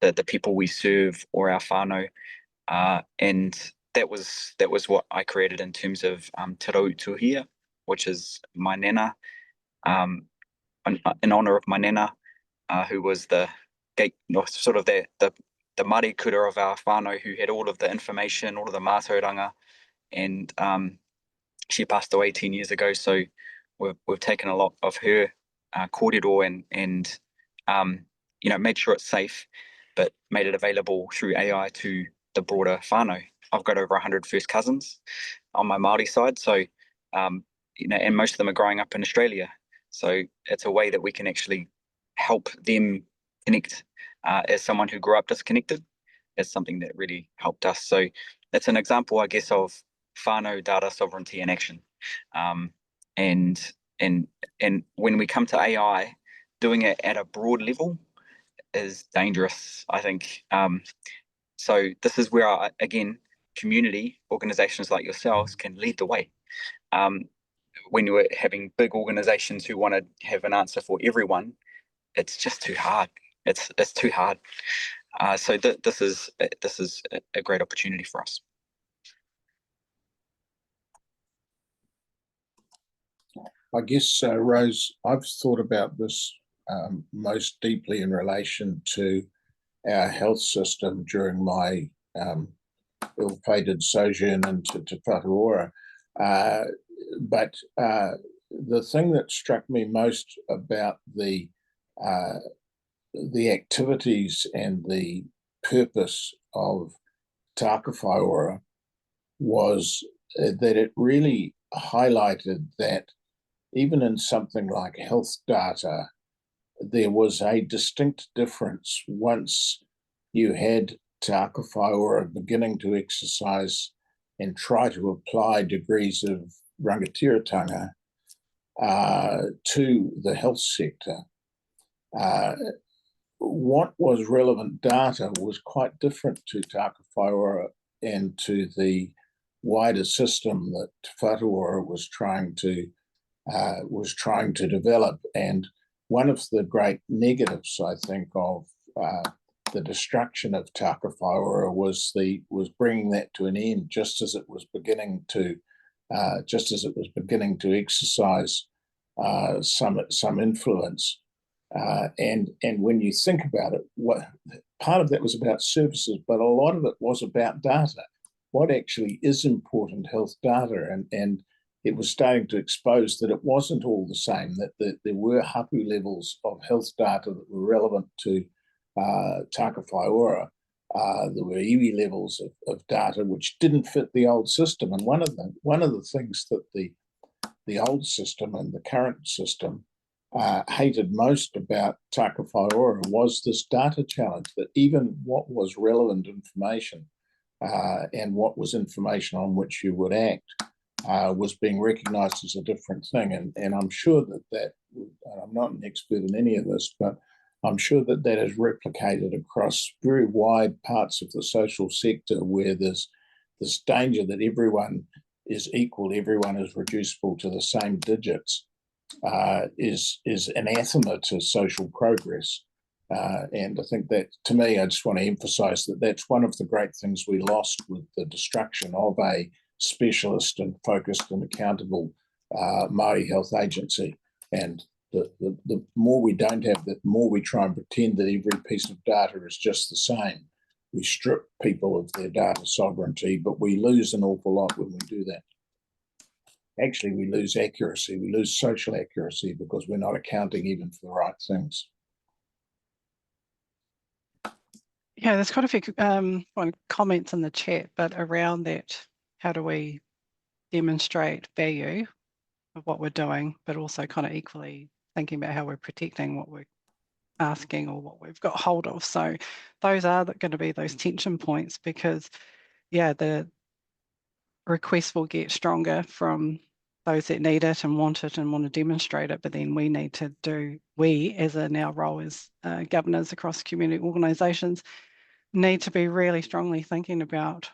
the people we serve, or our whānau, and that was what I created in terms of Te Rautuhia, which is my nana, in honor of my nana, who was the gate, sort of the marikura of our whānau, who had all of the information, all of the mātauranga, and she passed away 10 years ago. So we've taken a lot of her kōrero and you know, made sure it's safe, but made it available through AI to the broader whānau. I've got over 100 first cousins on my Māori side, so you know, and most of them are growing up in Australia. So it's a way that we can actually help them connect. As someone who grew up disconnected, it's something that really helped us. So it's an example, I guess, of whānau data sovereignty in action. And when we come to AI, doing it at a broad level is dangerous, I think. So this is where, again, community organizations like yourselves can lead the way. When you're having big organizations who want to have an answer for everyone, it's just too hard. It's too hard. So this is a great opportunity for us. I guess, Rose, I've thought about this most deeply in relation to our health system during my ill-fated sojourn into Te Whatuora. But the thing that struck me most about the activities and the purpose of Taka Whaiora was that it really highlighted that even in something like health data, there was a distinct difference once you had Taka Whaiora beginning to exercise and try to apply degrees of rangatiratanga to the health sector. What was relevant data was quite different to Taka Whaiora and to the wider system that Te Whatuora was trying to develop. And one of the great negatives, I think, of the destruction of Taka Whaiora was bringing that to an end just as it was beginning to exercise some influence. And when you think about it, what part of that was about services, but a lot of it was about data. What actually is important health data, and it was starting to expose that it wasn't all the same, that there were hapu levels of health data that were relevant to Taka Whaiora. There were iwi levels of data which didn't fit the old system. And one of the things that the old system and the current system hated most about Taka Whaiora was this data challenge, that even what was relevant information and what was information on which you would act was being recognised as a different thing. And I'm sure that I'm not an expert in any of this, but I'm sure that is replicated across very wide parts of the social sector, where there's this danger that everyone is equal, everyone is reducible to the same digits, is anathema to social progress. And I think that, to me, I just want to emphasise that that's one of the great things we lost with the destruction of a specialist and focused and accountable Māori health agency. And the more we don't have that, the more we try and pretend that every piece of data is just the same. We strip people of their data sovereignty, but we lose an awful lot when we do that. Actually, we lose accuracy. We lose social accuracy because we're not accounting even for the right things. Yeah, there's quite a few comments in the chat, but around that, how do we demonstrate value of what we're doing, but also kind of equally thinking about how we're protecting what we're asking or what we've got hold of. So those are going to be those tension points, because, yeah, the requests will get stronger from those that need it and want to demonstrate it, but then we as in our role as governors across community organisations need to be really strongly thinking about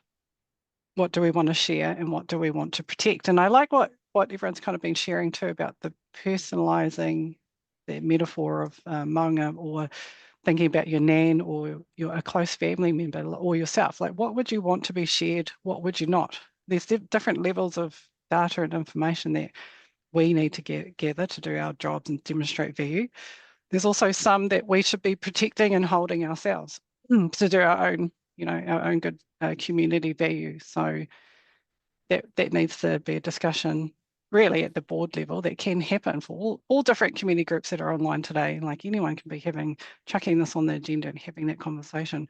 what do we want to share and what do we want to protect. And I like what everyone's kind of been sharing too about the personalising the metaphor of maunga, or thinking about your nan or a close family member or yourself. Like, what would you want to be shared? What would you not? There's different levels of data and information that we need to gather to do our jobs and demonstrate value. There's also some that we should be protecting and holding ourselves to do our own, our own good community value. So that needs to be a discussion really at the board level that can happen for all different community groups that are online today. Like, anyone can be chucking this on the agenda and having that conversation,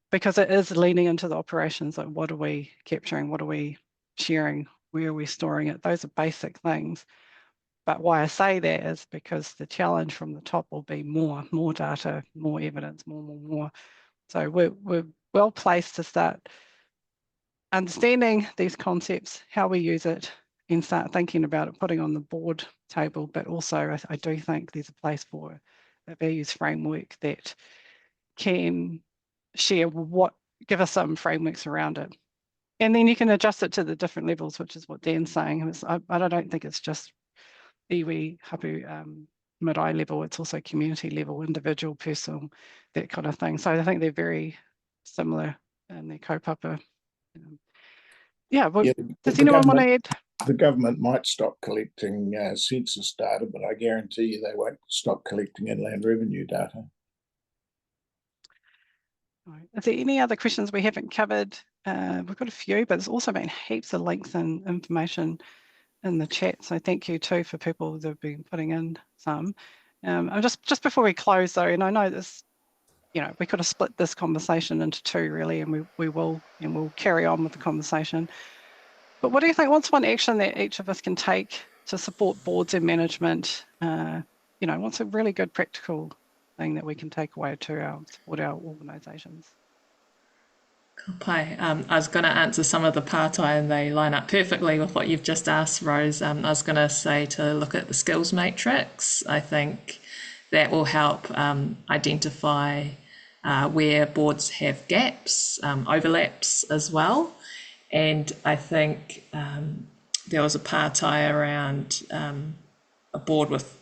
because it is leaning into the operations. Like, what are we capturing? What are we sharing? Where are we storing it? Those are basic things. But why I say that is because the challenge from the top will be more data, more evidence, more. So we're well placed to start understanding these concepts, how we use it, and start thinking about it, putting on the board table. But also, I do think there's a place for a values framework that can share give us some frameworks around it. And then you can adjust it to the different levels, which is what Dan's saying. I don't think it's just iwi, hapu, marae level, it's also community level, individual, personal, that kind of thing. So I think they're very similar in their kaupapa. Does anyone want to add? The government might stop collecting census data, but I guarantee you they won't stop collecting inland revenue data. Is there any other questions we haven't covered? We've got a few, but there's also been heaps of links and information in the chat. So thank you too for people that have been putting in some. Just before we close though, and I know this, we could have split this conversation into two really, and we will, and we'll carry on with the conversation. But what do you think? What's one action that each of us can take to support boards and management? What's a really good practical thing that we can take away to support our organisations? Pai. I was going to answer some of the pātai and they line up perfectly with what you've just asked, Rose. I was going to say to look at the skills matrix. I think that will help identify where boards have gaps, overlaps as well. And I think there was a pātai around a board with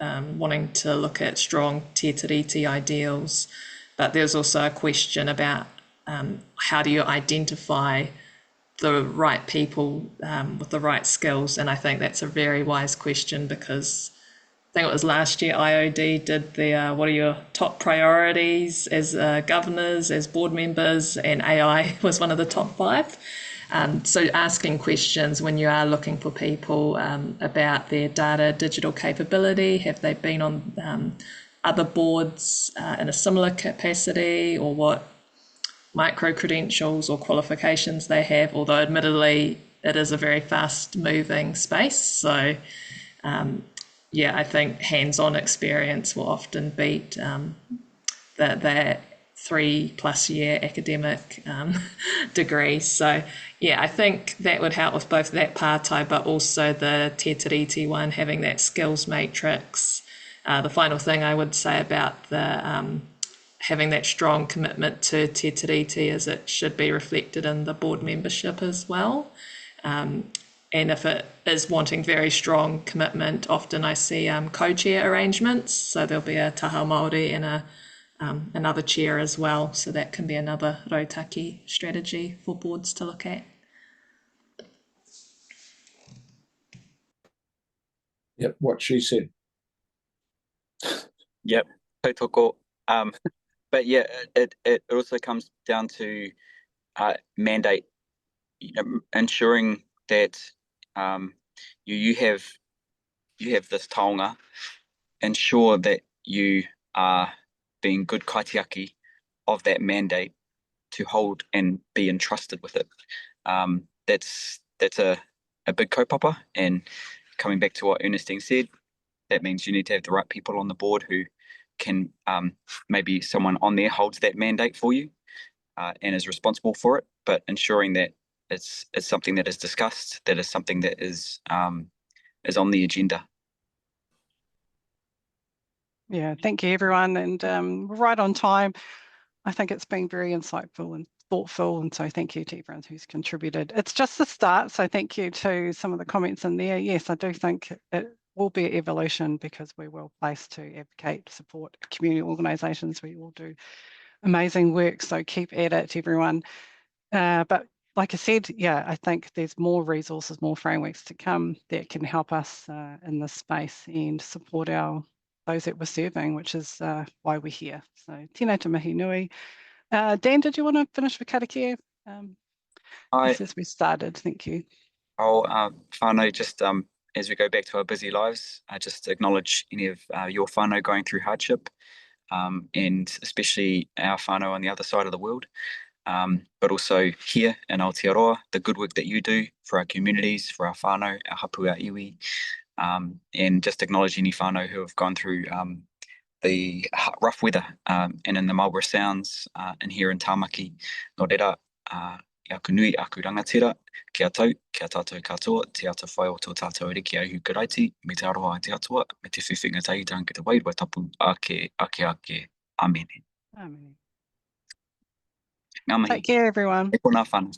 wanting to look at strong Te Tiriti ideals, but there's also a question about how do you identify the right people with the right skills? And I think that's a very wise question, because I think it was last year IOD did their what are your top priorities as governors, as board members, and AI was one of the top 5. So asking questions when you are looking for people about their data digital capability, have they been on other boards in a similar capacity, or what micro-credentials or qualifications they have, although admittedly it is a very fast-moving space. So, I think hands-on experience will often beat that 3+ year academic degree. So, I think that would help with both that pātai, but also the Te Tiriti one, having that skills matrix. The final thing I would say about the having that strong commitment to Te Tiriti is it should be reflected in the board membership as well. And if it is wanting very strong commitment, often I see co-chair arrangements. So there'll be a taha Māori and another chair as well. So that can be another rautaki strategy for boards to look at. Yep, what she said. Yep, tautoko. But it also comes down to mandate, ensuring that you have this taonga, ensure that you are being good kaitiaki of that mandate to hold and be entrusted with it. That's a big kaupapa, and coming back to what Ernestynne said, that means you need to have the right people on the board who can maybe someone on there holds that mandate for you and is responsible for it, but ensuring that it's something that is discussed, that is something that is is on the agenda. Yeah, thank you everyone, and we're right on time. I think it's been very insightful and thoughtful, and so thank you to everyone who's contributed. It's just the start, so thank you to some of the comments in there. Yes, I do think it will be an evolution because we're well placed to advocate, support community organisations. We all do amazing work, so keep at it, everyone. But like I said, yeah, I think there's more resources, more frameworks to come that can help us in this space and support those that we're serving, which is why we're here. So tēnā te mihi nui. Dan, did you want to finish with karakia? As we started, thank you. Whānau, just as we go back to our busy lives, I just acknowledge any of your whānau going through hardship, and especially our whānau on the other side of the world, but also here in Aotearoa, the good work that you do for our communities, for our whānau, our hapu, our iwi, and just acknowledge any whānau who have gone through the rough weather, and in the Marlborough Sounds, and here in Tāmaki. Nō reira, aku nui, aku rangatira, kia tau, kia tātou katoa, te ata whai o tō tātou reki auhu karaiti, me te aroha te atua, me te whiwhinga taitanga te wairua tapu, ake. Amen. Amen. Ngā mihi. Take care, everyone. E kona whānau.